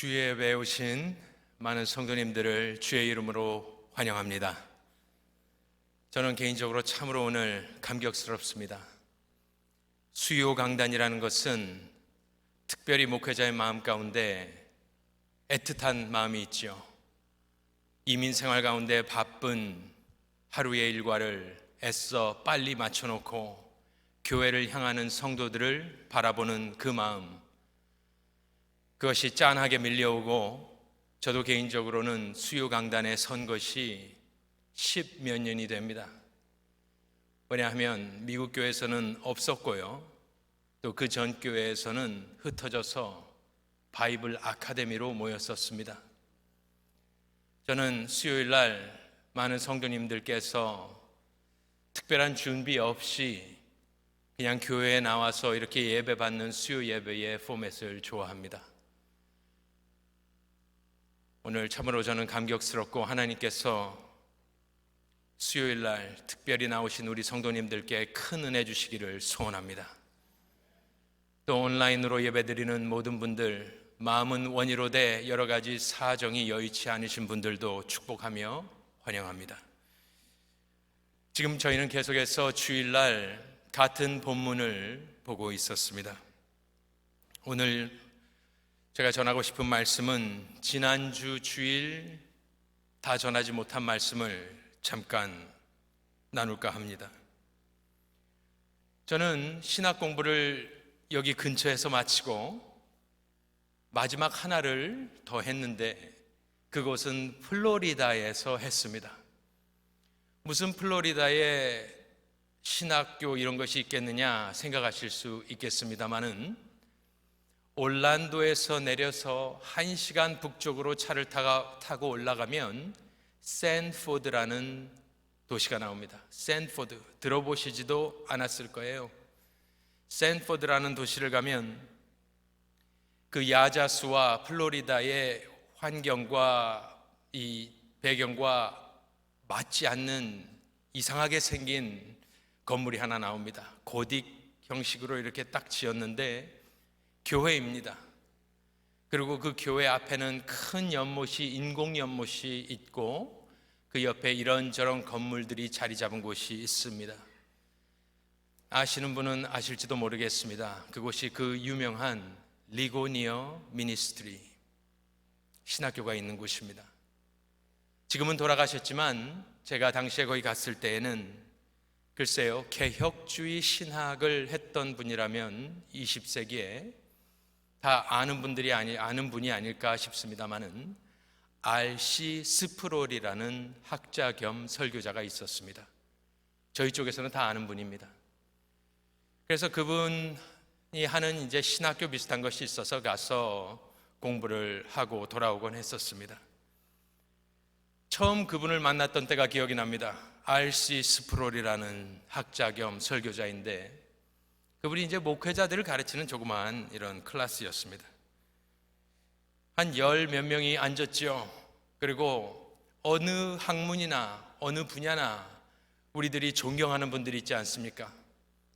주의 예배에 오신 많은 성도님들을 주의 이름으로 환영합니다. 저는 개인적으로 참으로 오늘 감격스럽습니다. 수요 강단이라는 것은 특별히 목회자의 마음 가운데 애틋한 마음이 있죠. 이민 생활 가운데 바쁜 하루의 일과를 애써 빨리 맞춰놓고 교회를 향하는 성도들을 바라보는 그 마음, 그것이 짠하게 밀려오고 저도 개인적으로는 수요 강단에 선 것이 10몇 년이 됩니다. 왜냐하면 미국 교회에서는 없었고요, 또 그 전 교회에서는 흩어져서 바이블 아카데미로 모였었습니다. 저는 수요일 날 많은 성도님들께서 특별한 준비 없이 그냥 교회에 나와서 이렇게 예배받는 수요 예배의 포맷을 좋아합니다. 오늘 참으로 저는 감격스럽고 하나님께서 수요일 날 특별히 나오신 우리 성도님들께 큰 은혜 주시기를 소원합니다. 또 온라인으로 예배드리는 모든 분들, 마음은 원이로되 여러 가지 사정이 여의치 않으신 분들도 축복하며 환영합니다. 지금 저희는 계속해서 주일날 같은 본문을 보고 있었습니다. 오늘 제가 전하고 싶은 말씀은 지난주 주일 다 전하지 못한 말씀을 잠깐 나눌까 합니다. 저는 신학 공부를 여기 근처에서 마치고 마지막 하나를 더 했는데 그곳은 플로리다에서 했습니다. 무슨 플로리다에 신학교 이런 것이 있겠느냐 생각하실 수 있겠습니다만은 올란도에서 내려서 1시간 북쪽으로 차를 타고 올라가면 샌포드라는 도시가 나옵니다. 샌포드, 들어보시지도 않았을 거예요. 샌포드라는 도시를 가면 그 야자수와 플로리다의 환경과 이 배경과 맞지 않는 이상하게 생긴 건물이 하나 나옵니다. 고딕 형식으로 이렇게 딱 지었는데 교회입니다. 그리고 그 교회 앞에는 큰 연못이, 인공 연못이 있고 그 옆에 이런저런 건물들이 자리 잡은 곳이 있습니다. 아시는 분은 아실지도 모르겠습니다. 그곳이 그 유명한 리고니어 미니스트리 신학교가 있는 곳입니다. 지금은 돌아가셨지만 제가 당시에 거기 갔을 때에는 글쎄요, 개혁주의 신학을 했던 분이라면 20세기에 다 아는 분이 아닐까 싶습니다만은 R.C. 스프롤이라는 학자 겸 설교자가 있었습니다. 저희 쪽에서는 다 아는 분입니다. 그래서 그분이 하는 이제 신학교 비슷한 것이 있어서 가서 공부를 하고 돌아오곤 했었습니다. 처음 그분을 만났던 때가 기억이 납니다. R.C. 스프롤이라는 학자 겸 설교자인데 그분이 이제 목회자들을 가르치는 조그마한 이런 클래스였습니다. 한 열 몇 명이 앉았죠. 그리고 어느 학문이나 어느 분야나 우리들이 존경하는 분들이 있지 않습니까?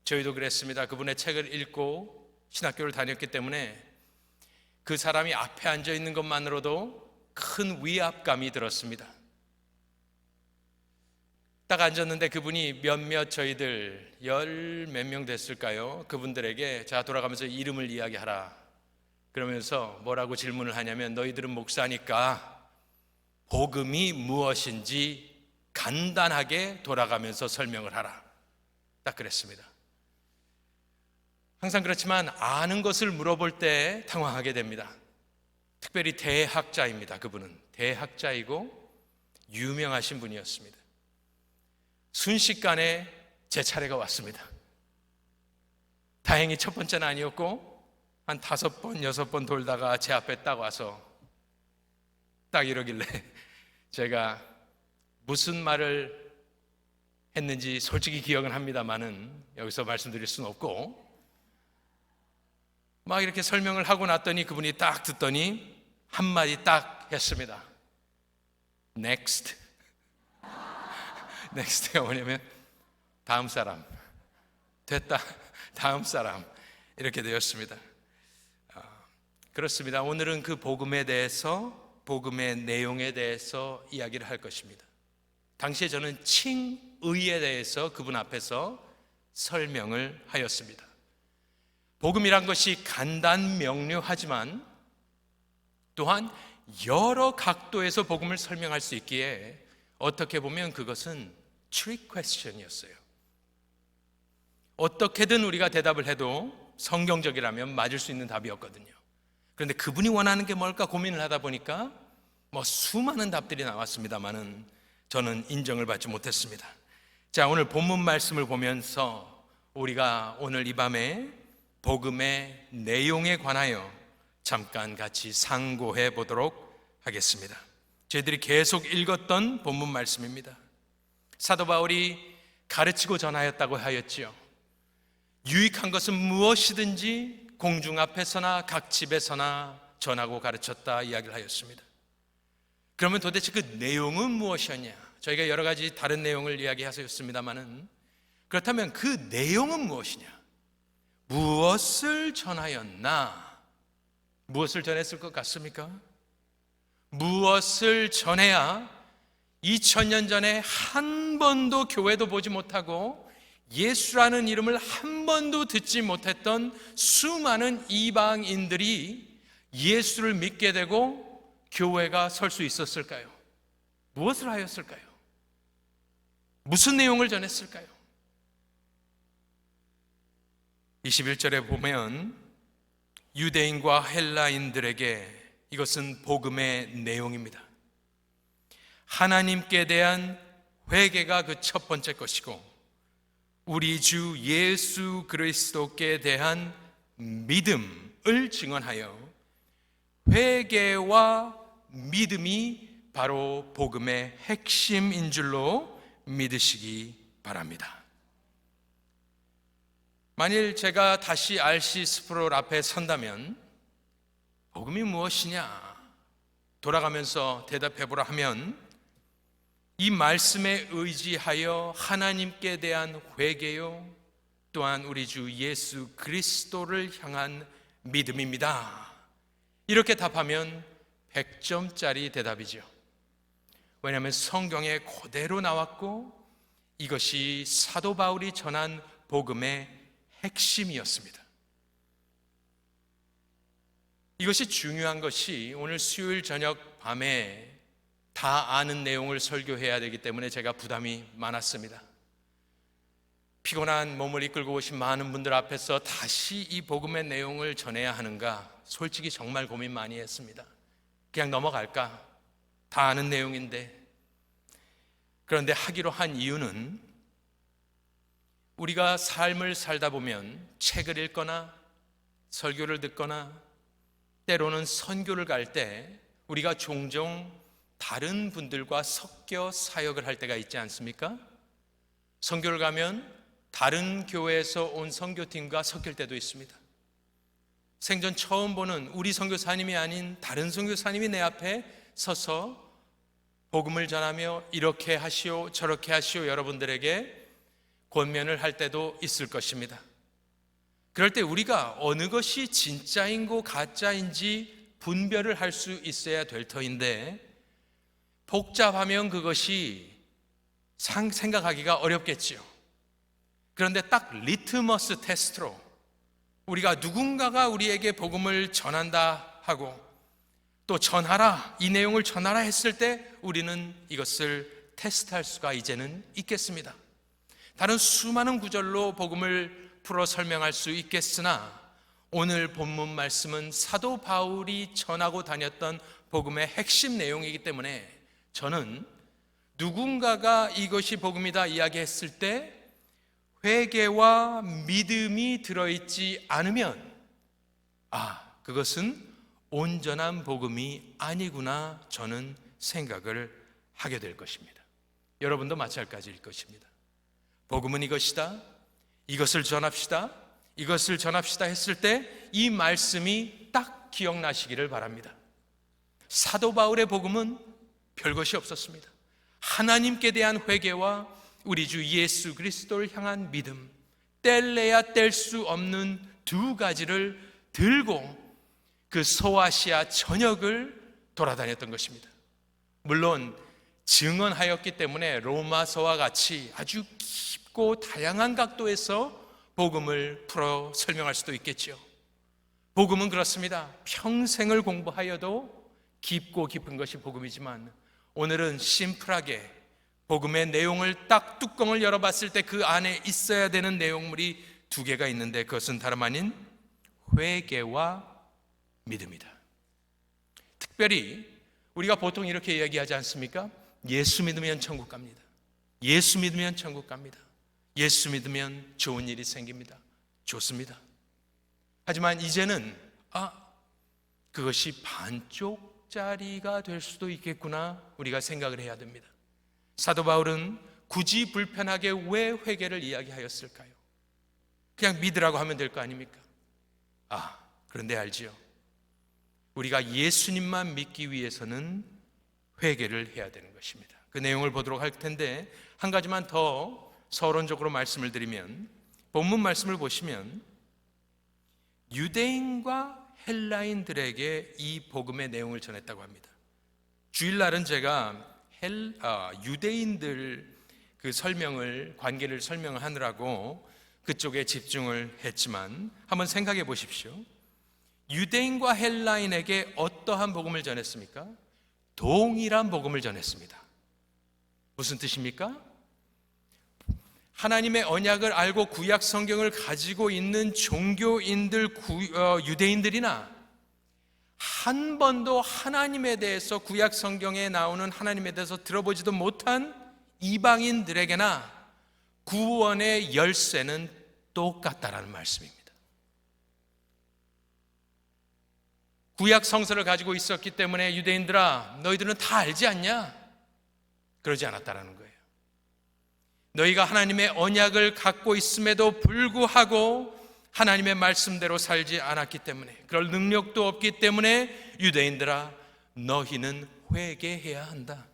저희도 그랬습니다. 그분의 책을 읽고 신학교를 다녔기 때문에 그 사람이 앞에 앉아 있는 것만으로도 큰 위압감이 들었습니다. 딱 앉았는데 그분이 몇몇 저희들 열 몇 명 됐을까요? 그분들에게 자 돌아가면서 이름을 이야기하라 그러면서 뭐라고 질문을 하냐면 너희들은 목사니까 복음이 무엇인지 간단하게 돌아가면서 설명을 하라, 딱 그랬습니다. 항상 그렇지만 아는 것을 물어볼 때 당황하게 됩니다. 특별히 대학자입니다. 그분은 대학자이고 유명하신 분이었습니다. 순식간에 제 차례가 왔습니다. 다행히 첫 번째는 아니었고 한 5번, 6번 돌다가 제 앞에 딱 와서 딱 이러길래 제가 무슨 말을 했는지 솔직히 기억은 합니다만은 여기서 말씀드릴 수는 없고 막 이렇게 설명을 하고 났더니 그분이 딱 듣더니 한마디 딱 했습니다. Next. 넥스트가 뭐냐면 다음 사람, 됐다, 다음 사람, 이렇게 되었습니다. 그렇습니다. 오늘은 그 복음에 대해서, 복음의 내용에 대해서 이야기를 할 것입니다. 당시에 저는 칭의에 대해서 그분 앞에서 설명을 하였습니다. 복음이란 것이 간단 명료하지만 또한 여러 각도에서 복음을 설명할 수 있기에 어떻게 보면 그것은 트릭 퀘스천이었어요. 어떻게든 우리가 대답을 해도 성경적이라면 맞을 수 있는 답이었거든요. 그런데 그분이 원하는 게 뭘까 고민을 하다 보니까 수많은 답들이 나왔습니다만은 저는 인정을 받지 못했습니다. 자, 오늘 본문 말씀을 보면서 우리가 오늘 이 밤에 복음의 내용에 관하여 잠깐 같이 상고해 보도록 하겠습니다. 저희들이 계속 읽었던 본문 말씀입니다. 사도 바울이 가르치고 전하였다고 하였지요. 유익한 것은 무엇이든지 공중 앞에서나 각 집에서나 전하고 가르쳤다 이야기를 하였습니다. 그러면 도대체 그 내용은 무엇이었냐? 저희가 여러 가지 다른 내용을 이야기하였습니다마는 그렇다면 그 내용은 무엇이냐? 무엇을 전하였나? 무엇을 전했을 것 같습니까? 무엇을 전해야 2000년 전에 한 번도 교회도 보지 못하고 예수라는 이름을 한 번도 듣지 못했던 수많은 이방인들이 예수를 믿게 되고 교회가 설 수 있었을까요? 무엇을 하였을까요? 무슨 내용을 전했을까요? 21절에 보면 유대인과 헬라인들에게 이것은 복음의 내용입니다. 하나님께 대한 회개가 그 첫 번째 것이고 우리 주 예수 그리스도께 대한 믿음을 증언하여 회개와 믿음이 바로 복음의 핵심인 줄로 믿으시기 바랍니다. 만일 제가 다시 RC 스프롤 앞에 선다면 복음이 무엇이냐 돌아가면서 대답해보라 하면 이 말씀에 의지하여 하나님께 대한 회개요 또한 우리 주 예수 그리스도를 향한 믿음입니다. 이렇게 답하면 100점짜리 대답이죠. 왜냐하면 성경에 그대로 나왔고 이것이 사도 바울이 전한 복음의 핵심이었습니다. 이것이 중요한 것이 오늘 수요일 저녁 밤에 다 아는 내용을 설교해야 되기 때문에 제가 부담이 많았습니다. 피곤한 몸을 이끌고 오신 많은 분들 앞에서 다시 이 복음의 내용을 전해야 하는가 솔직히 정말 고민 많이 했습니다. 그냥 넘어갈까? 다 아는 내용인데. 그런데 하기로 한 이유는 우리가 삶을 살다 보면 책을 읽거나 설교를 듣거나 때로는 선교를 갈 때 우리가 종종 다른 분들과 섞여 사역을 할 때가 있지 않습니까? 선교를 가면 다른 교회에서 온 선교팀과 섞일 때도 있습니다. 생전 처음 보는 우리 선교사님이 아닌 다른 선교사님이 내 앞에 서서 복음을 전하며 이렇게 하시오 저렇게 하시오 여러분들에게 권면을 할 때도 있을 것입니다. 그럴 때 우리가 어느 것이 진짜인고 가짜인지 분별을 할 수 있어야 될 터인데 복잡하면 그것이 생각하기가 어렵겠지요. 그런데 딱 리트머스 테스트로 우리가 누군가가 우리에게 복음을 전한다 하고 또 전하라 이 내용을 전하라 했을 때 우리는 이것을 테스트할 수가 이제는 있겠습니다. 다른 수많은 구절로 복음을 풀어 설명할 수 있겠으나 오늘 본문 말씀은 사도 바울이 전하고 다녔던 복음의 핵심 내용이기 때문에 저는 누군가가 이것이 복음이다 이야기했을 때 회개와 믿음이 들어있지 않으면 그것은 온전한 복음이 아니구나 저는 생각을 하게 될 것입니다. 여러분도 마찬가지일 것입니다. 복음은 이것이다. 이것을 전합시다. 이것을 전합시다 했을 때 이 말씀이 딱 기억나시기를 바랍니다. 사도 바울의 복음은 별것이 없었습니다. 하나님께 대한 회개와 우리 주 예수 그리스도를 향한 믿음, 뗄래야 뗄 수 없는 두 가지를 들고 그 소아시아 전역을 돌아다녔던 것입니다. 물론 증언하였기 때문에 로마서와 같이 아주 깊고 다양한 각도에서 복음을 풀어 설명할 수도 있겠죠. 복음은 그렇습니다. 평생을 공부하여도 깊고 깊은 것이 복음이지만, 오늘은 심플하게 복음의 내용을 딱 뚜껑을 열어봤을 때 그 안에 있어야 되는 내용물이 두 개가 있는데, 그것은 다름 아닌 회개와 믿음이다. 특별히 우리가 보통 이렇게 이야기하지 않습니까? 예수 믿으면 천국 갑니다. 예수 믿으면 천국 갑니다. 예수 믿으면 좋은 일이 생깁니다. 좋습니다. 하지만 이제는 그것이 반쪽짜리가 될 수도 있겠구나, 우리가 생각을 해야 됩니다. 사도 바울은 굳이 불편하게 왜 회개를 이야기하였을까요? 그냥 믿으라고 하면 될 거 아닙니까? 그런데 알지요, 우리가 예수님만 믿기 위해서는 회개를 해야 되는 것입니다. 그 내용을 보도록 할 텐데, 한 가지만 더 서론적으로 말씀을 드리면, 본문 말씀을 보시면 유대인과 헬라인들에게 이 복음의 내용을 전했다고 합니다. 주일날은 제가 유대인들 그 관계를 설명하느라고 그쪽에 집중을 했지만, 한번 생각해 보십시오. 유대인과 헬라인에게 어떠한 복음을 전했습니까? 동일한 복음을 전했습니다. 무슨 뜻입니까? 하나님의 언약을 알고 구약 성경을 가지고 있는 종교인들, 유대인들이나 한 번도 하나님에 대해서, 구약 성경에 나오는 하나님에 대해서 들어보지도 못한 이방인들에게나 구원의 열쇠는 똑같다라는 말씀입니다. 구약 성서를 가지고 있었기 때문에 유대인들아, 너희들은 다 알지 않냐? 그러지 않았다라는 거예요. 너희가 하나님의 언약을 갖고 있음에도 불구하고 하나님의 말씀대로 살지 않았기 때문에, 그럴 능력도 없기 때문에 유대인들아, 너희는 회개해야 한다.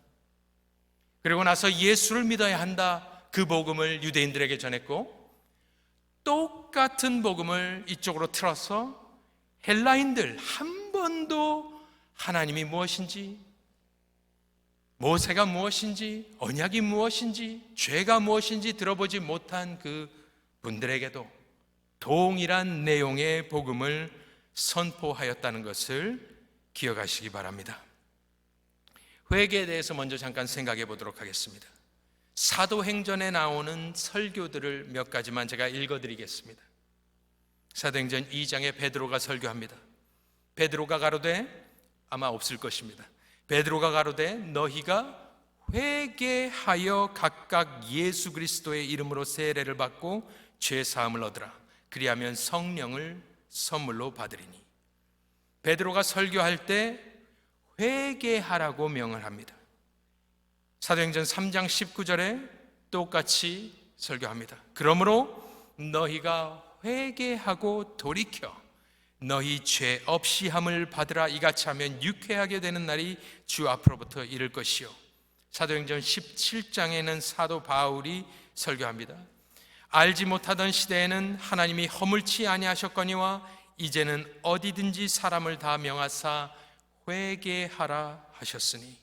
그리고 나서 예수를 믿어야 한다. 그 복음을 유대인들에게 전했고, 똑같은 복음을 이쪽으로 틀어서 헬라인들, 한 번도 하나님이 무엇인지, 모세가 무엇인지, 언약이 무엇인지, 죄가 무엇인지 들어보지 못한 그 분들에게도 동일한 내용의 복음을 선포하였다는 것을 기억하시기 바랍니다. 회개에 대해서 먼저 잠깐 생각해 보도록 하겠습니다. 사도행전에 나오는 설교들을 몇 가지만 제가 읽어드리겠습니다. 사도행전 2장에 베드로가 설교합니다. 베드로가 가로되, 아마 없을 것입니다. 베드로가 가로되 너희가 회개하여 각각 예수 그리스도의 이름으로 세례를 받고 죄 사함을 얻으라. 그리하면 성령을 선물로 받으리니. 베드로가 설교할 때 회개하라고 명을 합니다. 사도행전 3장 19절에 똑같이 설교합니다. 그러므로 너희가 회개하고 돌이켜 너희 죄 없이 함을 받으라. 이같이 하면 유쾌하게 되는 날이 주 앞으로부터 이를 것이요. 사도행전 17장에는 사도 바울이 설교합니다. 알지 못하던 시대에는 하나님이 허물치 아니하셨거니와 이제는 어디든지 사람을 다 명하사 회개하라 하셨으니.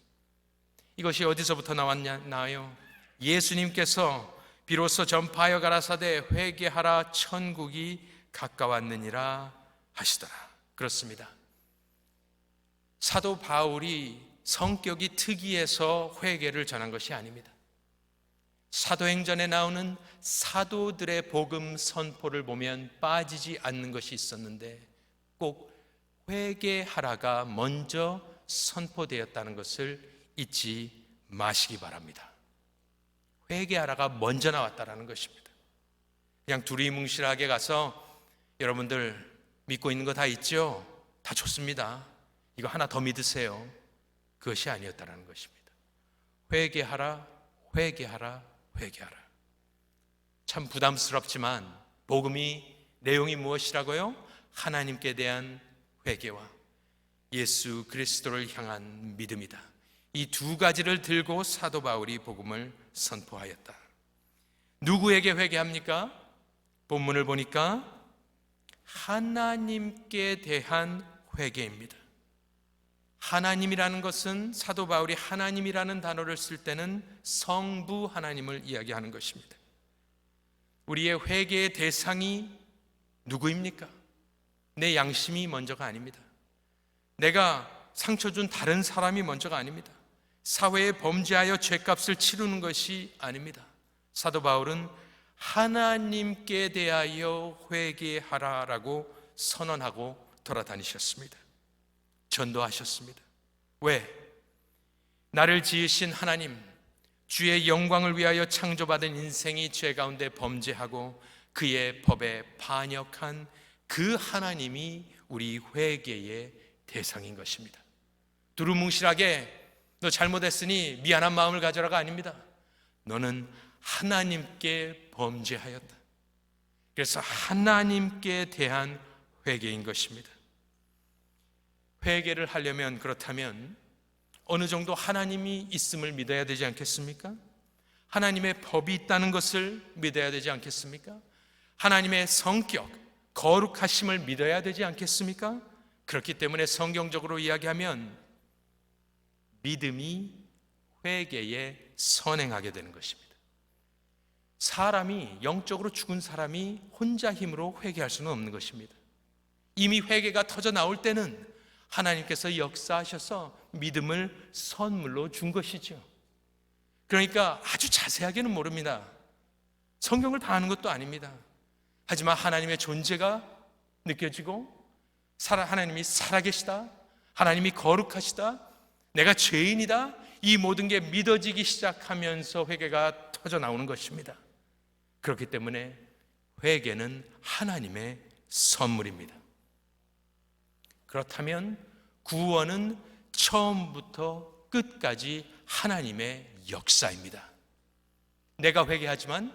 이것이 어디서부터 나와요? 예수님께서 비로소 전파하여 가라사대 회개하라 천국이 가까웠느니라 하시더라. 그렇습니다. 사도 바울이 성격이 특이해서 회개를 전한 것이 아닙니다. 사도행전에 나오는 사도들의 복음 선포를 보면 빠지지 않는 것이 있었는데, 꼭 회개하라가 먼저 선포되었다는 것을 잊지 마시기 바랍니다. 회개하라가 먼저 나왔다는 것입니다. 그냥 두리뭉실하게 가서 여러분들 믿고 있는 거 다 있죠? 다 좋습니다. 이거 하나 더 믿으세요. 그것이 아니었다는 것입니다. 회개하라, 회개하라, 회개하라. 참 부담스럽지만 복음이 내용이 무엇이라고요? 하나님께 대한 회개와 예수 그리스도를 향한 믿음이다. 이 두 가지를 들고 사도 바울이 복음을 선포하였다. 누구에게 회개합니까? 본문을 보니까 하나님께 대한 회개입니다. 하나님이라는 것은 사도 바울이 하나님이라는 단어를 쓸 때는 성부 하나님을 이야기하는 것입니다. 우리의 회개의 대상이 누구입니까? 내 양심이 먼저가 아닙니다. 내가 상처 준 다른 사람이 먼저가 아닙니다. 사회에 범죄하여 죄값을 치르는 것이 아닙니다. 사도 바울은 하나님께 대하여 회개하라라고 선언하고 돌아다니셨습니다. 전도하셨습니다. 왜? 나를 지으신 하나님, 주의 영광을 위하여 창조받은 인생이 죄 가운데 범죄하고 그의 법에 반역한 그 하나님이 우리 회개의 대상인 것입니다. 두루뭉실하게 너 잘못했으니 미안한 마음을 가져라가 아닙니다. 너는 하나님께 범죄하였다. 그래서 하나님께 대한 회개인 것입니다. 회개를 하려면 그렇다면 어느 정도 하나님이 있음을 믿어야 되지 않겠습니까? 하나님의 법이 있다는 것을 믿어야 되지 않겠습니까? 하나님의 성격, 거룩하심을 믿어야 되지 않겠습니까? 그렇기 때문에 성경적으로 이야기하면 믿음이 회개에 선행하게 되는 것입니다. 사람이, 영적으로 죽은 사람이 혼자 힘으로 회개할 수는 없는 것입니다. 이미 회개가 터져 나올 때는 하나님께서 역사하셔서 믿음을 선물로 준 것이죠. 그러니까 아주 자세하게는 모릅니다. 성경을 다 아는 것도 아닙니다. 하지만 하나님의 존재가 느껴지고 하나님이 살아계시다, 하나님이 거룩하시다, 내가 죄인이다, 이 모든 게 믿어지기 시작하면서 회개가 터져 나오는 것입니다. 그렇기 때문에 회개는 하나님의 선물입니다. 그렇다면 구원은 처음부터 끝까지 하나님의 역사입니다. 내가 회개하지만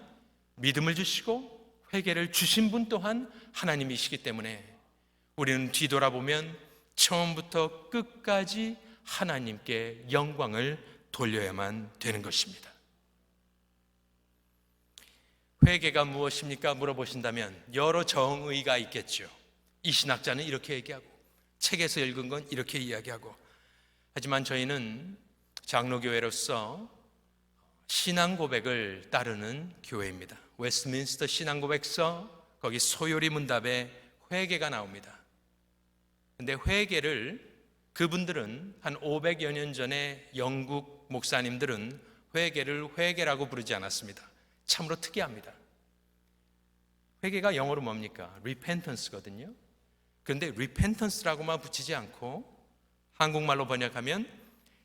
믿음을 주시고 회개를 주신 분 또한 하나님이시기 때문에 우리는 뒤돌아보면 처음부터 끝까지 하나님께 영광을 돌려야만 되는 것입니다. 회개가 무엇입니까? 물어보신다면 여러 정의가 있겠죠. 이 신학자는 이렇게 얘기하고 책에서 읽은 건 이렇게 이야기하고, 하지만 저희는 장로교회로서 신앙 고백을 따르는 교회입니다. 웨스트민스터 신앙 고백서, 거기 소요리 문답에 회개가 나옵니다. 근데 회개를 그분들은 한 500여 년 전에 영국 목사님들은 회개를 회개라고 부르지 않았습니다. 참으로 특이합니다. 회개가 영어로 뭡니까? repentance거든요. 그런데 repentance라고만 붙이지 않고 한국말로 번역하면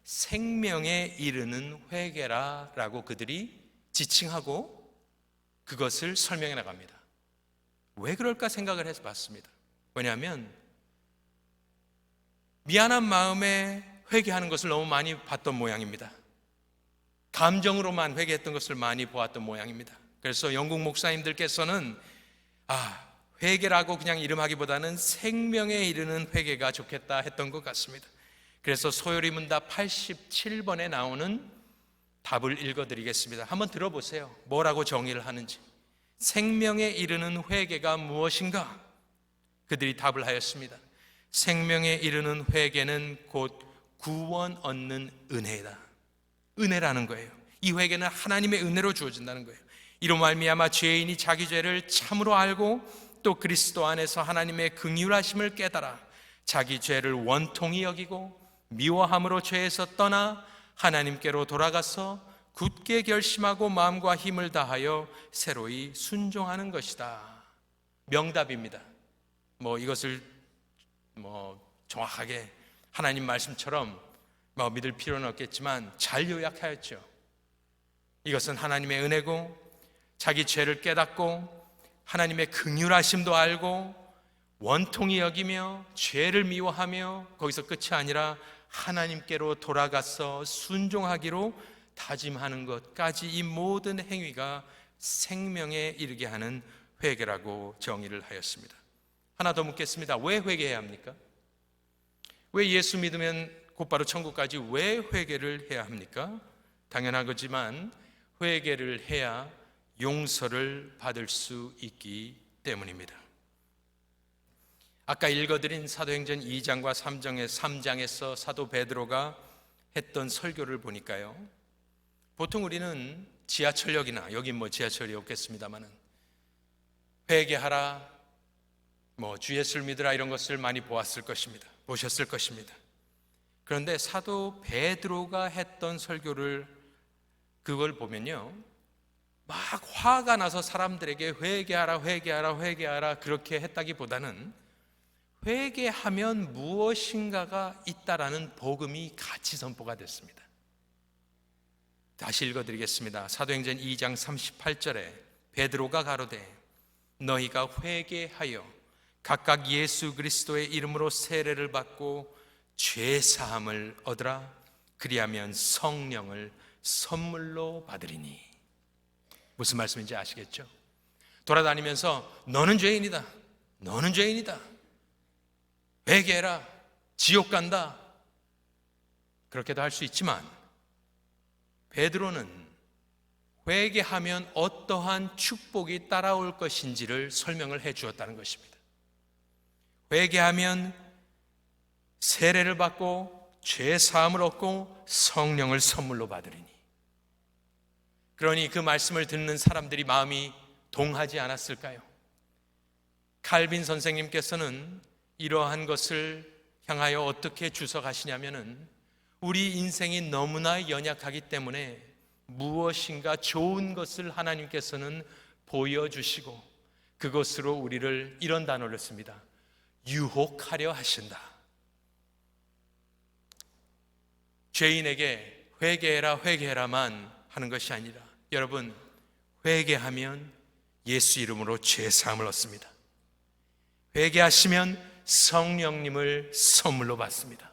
생명에 이르는 회개라라고 그들이 지칭하고 그것을 설명해 나갑니다. 왜 그럴까 생각을 해서 봤습니다. 왜냐하면 미안한 마음에 회개하는 것을 너무 많이 봤던 모양입니다. 감정으로만 회개했던 것을 많이 보았던 모양입니다. 그래서 영국 목사님들께서는 회개라고 그냥 이름하기보다는 생명에 이르는 회개가 좋겠다 했던 것 같습니다. 그래서 소요리 문답 87번에 나오는 답을 읽어드리겠습니다. 한번 들어보세요. 뭐라고 정의를 하는지. 생명에 이르는 회개가 무엇인가? 그들이 답을 하였습니다. 생명에 이르는 회개는 곧 구원 얻는 은혜다. 은혜라는 거예요. 이 회개는 하나님의 은혜로 주어진다는 거예요. 이로 말미암아 죄인이 자기 죄를 참으로 알고 또 그리스도 안에서 하나님의 긍휼하심을 깨달아 자기 죄를 원통히 여기고 미워함으로 죄에서 떠나 하나님께로 돌아가서 굳게 결심하고 마음과 힘을 다하여 새로이 순종하는 것이다. 명답입니다. 이것을 정확하게 하나님 말씀처럼 믿을 필요는 없겠지만 잘 요약하였죠. 이것은 하나님의 은혜고 자기 죄를 깨닫고 하나님의 긍휼하심도 알고 원통히 여기며 죄를 미워하며 거기서 끝이 아니라 하나님께로 돌아가서 순종하기로 다짐하는 것까지, 이 모든 행위가 생명에 이르게 하는 회개라고 정의를 하였습니다. 하나 더 묻겠습니다. 왜 회개해야 합니까? 왜 예수 믿으면 곧바로 천국까지 왜 회개를 해야 합니까? 당연한 거지만 회개를 해야 용서를 받을 수 있기 때문입니다. 아까 읽어드린 사도행전 2장과 3장에서 사도 베드로가 했던 설교를 보니까요, 보통 우리는 지하철역이나, 여긴 뭐 지하철이 없겠습니다마는, 회개하라, 주 예수를 믿으라, 이런 것을 많이 보셨을 것입니다. 그런데 사도 베드로가 했던 설교를, 그걸 보면요, 막 화가 나서 사람들에게 회개하라 그렇게 했다기보다는 회개하면 무엇인가가 있다라는 복음이 같이 선포가 됐습니다. 다시 읽어드리겠습니다. 사도행전 2장 38절에 베드로가 가로되 너희가 회개하여 각각 예수 그리스도의 이름으로 세례를 받고 죄 사함을 얻으라. 그리하면 성령을 선물로 받으리니. 무슨 말씀인지 아시겠죠? 돌아다니면서 너는 죄인이다, 회개해라, 지옥 간다, 그렇게도 할 수 있지만 베드로는 회개하면 어떠한 축복이 따라올 것인지를 설명을 해 주었다는 것입니다. 회개하면 세례를 받고 죄 사함을 얻고 성령을 선물로 받으리니. 그러니 그 말씀을 듣는 사람들이 마음이 동하지 않았을까요? 칼빈 선생님께서는 이러한 것을 향하여 어떻게 주석하시냐면은, 우리 인생이 너무나 연약하기 때문에 무엇인가 좋은 것을 하나님께서는 보여주시고 그것으로 우리를, 이런 단어를 씁니다, 유혹하려 하신다. 죄인에게 회개해라만 하는 것이 아니라, 여러분, 회개하면 예수 이름으로 죄 사함을 얻습니다. 회개하시면 성령님을 선물로 받습니다.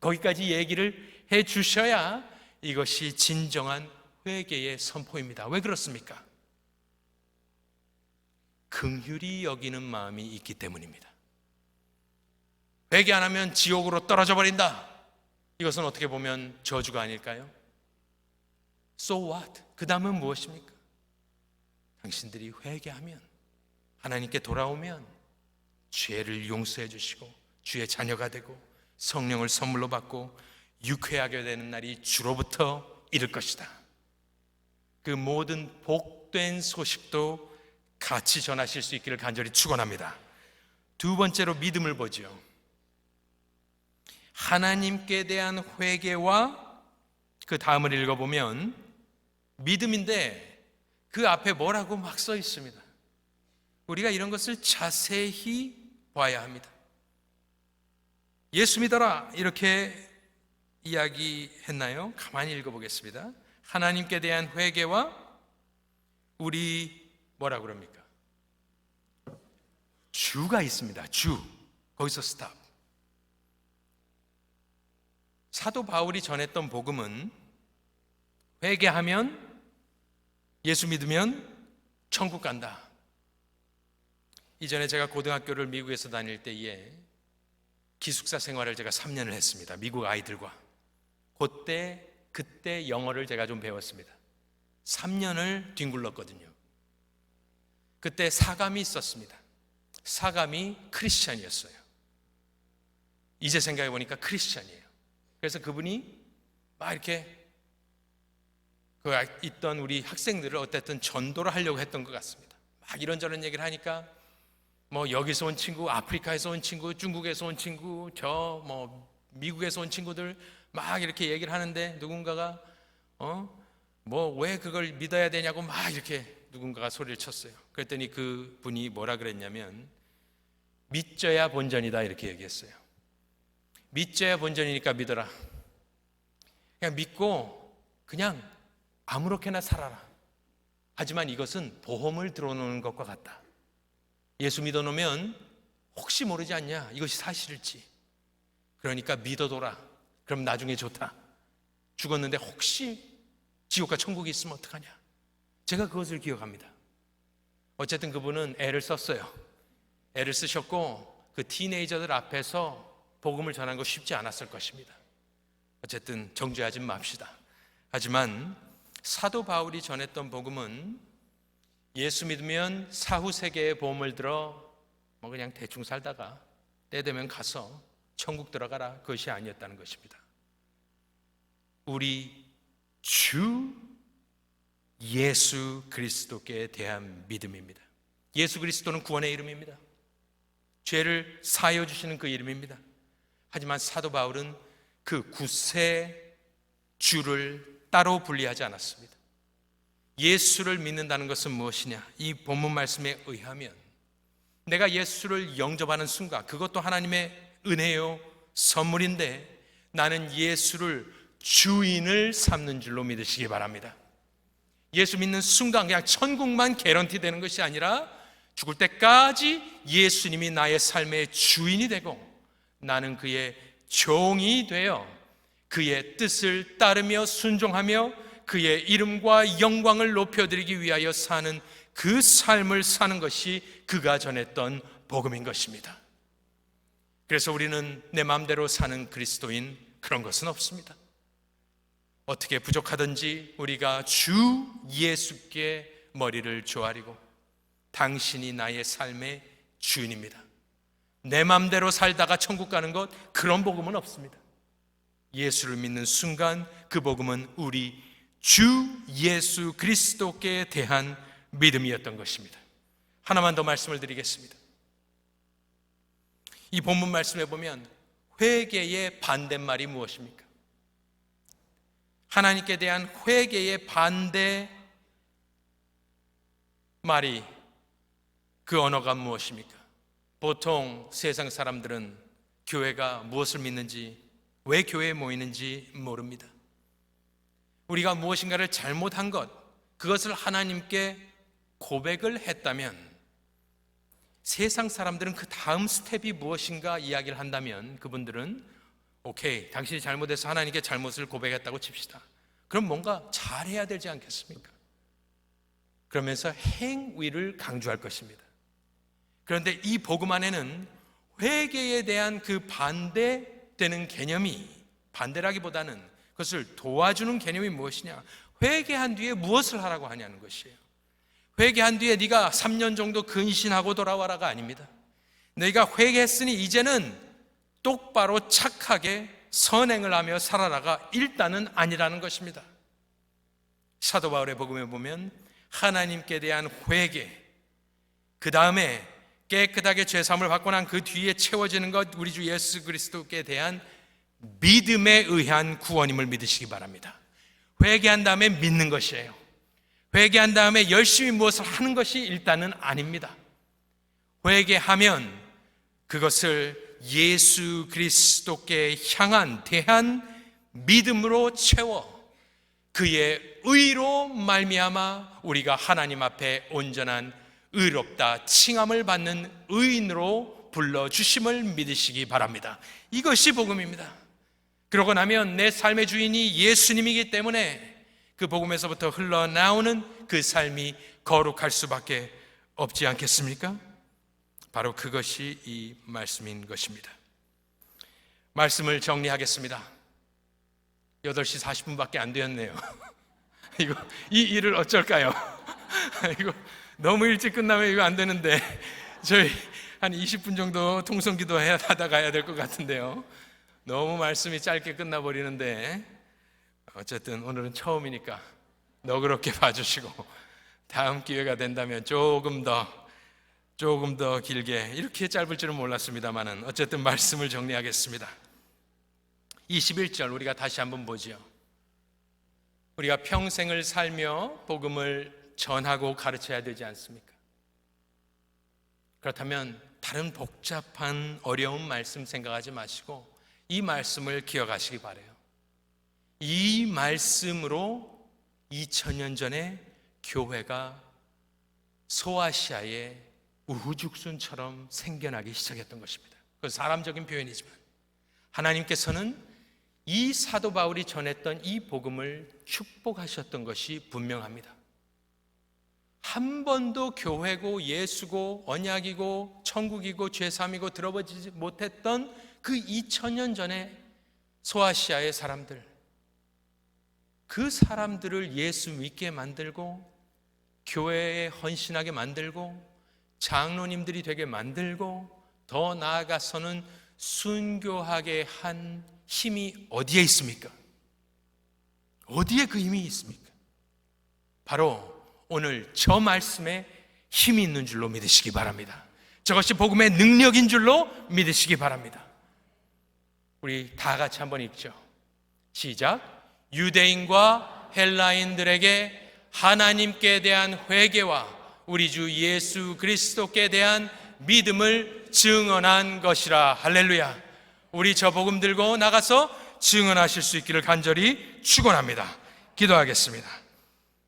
거기까지 얘기를 해 주셔야 이것이 진정한 회개의 선포입니다. 왜 그렇습니까? 긍휼히 여기는 마음이 있기 때문입니다. 회개 안 하면 지옥으로 떨어져 버린다, 이것은 어떻게 보면 저주가 아닐까요? So what? 그 다음은 무엇입니까? 당신들이 회개하면, 하나님께 돌아오면 죄를 용서해 주시고 주의 자녀가 되고 성령을 선물로 받고 유쾌하게 되는 날이 주로부터 이를 것이다. 그 모든 복된 소식도 같이 전하실 수 있기를 간절히 축원합니다. 두 번째로 믿음을 보죠. 하나님께 대한 회개와 그 다음을 읽어보면 믿음인데 그 앞에 뭐라고 막 써 있습니다. 우리가 이런 것을 자세히 봐야 합니다. 예수 믿어라 이렇게 이야기했나요? 가만히 읽어보겠습니다. 하나님께 대한 회개와 우리 뭐라 그럽니까? 주가 있습니다. 주. 거기서 스탑. 사도 바울이 전했던 복음은 회개하면, 예수 믿으면 천국 간다. 이전에 제가 고등학교를 미국에서 다닐 때에 기숙사 생활을 제가 3년을 했습니다. 미국 아이들과. 그때 영어를 제가 좀 배웠습니다. 3년을 뒹굴렀거든요. 그때 사감이 있었습니다. 사감이 크리스찬이었어요. 이제 생각해 보니까 크리스찬이에요. 그래서 그분이 막 이렇게 있던 우리 학생들을 어쨌든 전도를 하려고 했던 것 같습니다. 막 이런저런 얘기를 하니까 여기서 온 친구, 아프리카에서 온 친구, 중국에서 온 친구, 미국에서 온 친구들 막 이렇게 얘기를 하는데, 누군가가 왜 그걸 믿어야 되냐고 막 이렇게 누군가가 소리를 쳤어요. 그랬더니 그 분이 뭐라 그랬냐면, 믿져야 본전이다 이렇게 얘기했어요. 믿져야 본전이니까 믿어라. 그냥 믿고 그냥 아무렇게나 살아라. 하지만 이것은 보험을 들어놓는 것과 같다. 예수 믿어놓으면 혹시 모르지 않냐, 이것이 사실일지. 그러니까 믿어둬라. 그럼 나중에 좋다. 죽었는데 혹시 지옥과 천국이 있으면 어떡하냐. 제가 그것을 기억합니다. 어쨌든 그분은 애를 썼어요. 애를 쓰셨고 그 티네이저들 앞에서 복음을 전한 거 쉽지 않았을 것입니다. 어쨌든 정죄하지 맙시다. 하지만 사도 바울이 전했던 복음은 예수 믿으면 사후 세계의 보험을 들어 그냥 대충 살다가 때 되면 가서 천국 들어가라, 그것이 아니었다는 것입니다. 우리 주 예수 그리스도께 대한 믿음입니다. 예수 그리스도는 구원의 이름입니다. 죄를 사하여 주시는 그 이름입니다. 하지만 사도 바울은 그 구세 주를 따로 분리하지 않았습니다. 예수를 믿는다는 것은 무엇이냐? 이 본문 말씀에 의하면 내가 예수를 영접하는 순간, 그것도 하나님의 은혜요 선물인데, 나는 예수를 주인을 삼는 줄로 믿으시기 바랍니다. 예수 믿는 순간 그냥 천국만 개런티 되는 것이 아니라 죽을 때까지 예수님이 나의 삶의 주인이 되고 나는 그의 종이 되어 그의 뜻을 따르며 순종하며 그의 이름과 영광을 높여드리기 위하여 사는 그 삶을 사는 것이 그가 전했던 복음인 것입니다. 그래서 우리는 내 마음대로 사는 그리스도인, 그런 것은 없습니다. 어떻게 부족하든지 우리가 주 예수께 머리를 조아리고 당신이 나의 삶의 주인입니다. 내 마음대로 살다가 천국 가는 것, 그런 복음은 없습니다. 예수를 믿는 순간 그 복음은 우리 주 예수 그리스도께 대한 믿음이었던 것입니다. 하나만 더 말씀을 드리겠습니다. 이 본문 말씀에 보면 회개의 반대말이 무엇입니까? 하나님께 대한 회개의 반대 말이, 그 언어가 무엇입니까? 보통 세상 사람들은 교회가 무엇을 믿는지, 왜 교회에 모이는지 모릅니다. 우리가 무엇인가를 잘못한 것, 그것을 하나님께 고백을 했다면 세상 사람들은 그 다음 스텝이 무엇인가 이야기를 한다면 그분들은 오케이, 당신이 잘못해서 하나님께 잘못을 고백했다고 칩시다. 그럼 뭔가 잘해야 되지 않겠습니까? 그러면서 행위를 강조할 것입니다. 그런데 이 복음 안에는 회개에 대한 그 반대되는 개념이, 반대라기보다는 그것을 도와주는 개념이 무엇이냐? 회개한 뒤에 무엇을 하라고 하냐는 것이에요. 회개한 뒤에 네가 3년 정도 근신하고 돌아와라가 아닙니다. 네가 회개했으니 이제는 똑바로 착하게 선행을 하며 살아라가 일단은 아니라는 것입니다. 사도 바울의 복음에 보면 하나님께 대한 회개, 그 다음에 깨끗하게 죄사함을 받고 난 그 뒤에 채워지는 것, 우리 주 예수 그리스도께 대한 믿음에 의한 구원임을 믿으시기 바랍니다. 회개한 다음에 믿는 것이에요. 회개한 다음에 열심히 무엇을 하는 것이 일단은 아닙니다. 회개하면 그것을 예수 그리스도께 향한 대한 믿음으로 채워 그의 의로 말미암아 우리가 하나님 앞에 온전한 의롭다 칭함을 받는 의인으로 불러주심을 믿으시기 바랍니다. 이것이 복음입니다. 그러고 나면 내 삶의 주인이 예수님이기 때문에 그 복음에서부터 흘러나오는 그 삶이 거룩할 수밖에 없지 않겠습니까? 바로 그것이 이 말씀인 것입니다. 말씀을 정리하겠습니다. 8시 40분밖에 안 되었네요. 이 일을 어쩔까요? 이거 너무 일찍 끝나면 이거 안 되는데 저희 한 20분 정도 통성기도 하다 가야 될 것 같은데요. 너무 말씀이 짧게 끝나버리는데 어쨌든 오늘은 처음이니까 너그럽게 봐주시고 다음 기회가 된다면 조금 더 길게, 이렇게 짧을 줄은 몰랐습니다만은 어쨌든 말씀을 정리하겠습니다. 21절 우리가 다시 한번 보죠. 우리가 평생을 살며 복음을 전하고 가르쳐야 되지 않습니까? 그렇다면 다른 복잡한 어려운 말씀 생각하지 마시고 이 말씀을 기억하시기 바라요. 이 말씀으로 2000년 전에 교회가 소아시아의 우후죽순처럼 생겨나기 시작했던 것입니다. 그건 사람적인 표현이지만 하나님께서는 이 사도 바울이 전했던 이 복음을 축복하셨던 것이 분명합니다. 한 번도 교회고 예수고 언약이고 천국이고 죄사함이고 들어보지 못했던 그 2000년 전에 소아시아의 사람들, 그 사람들을 예수 믿게 만들고 교회에 헌신하게 만들고 장로님들이 되게 만들고 더 나아가서는 순교하게 한 힘이 어디에 있습니까? 어디에 그 힘이 있습니까? 바로 오늘 저 말씀에 힘이 있는 줄로 믿으시기 바랍니다. 저것이 복음의 능력인 줄로 믿으시기 바랍니다. 우리 다 같이 한번 읽죠. 시작. 유대인과 헬라인들에게 하나님께 대한 회개와 우리 주 예수 그리스도께 대한 믿음을 증언한 것이라. 할렐루야. 우리 저 복음 들고 나가서 증언하실 수 있기를 간절히 축원합니다. 기도하겠습니다.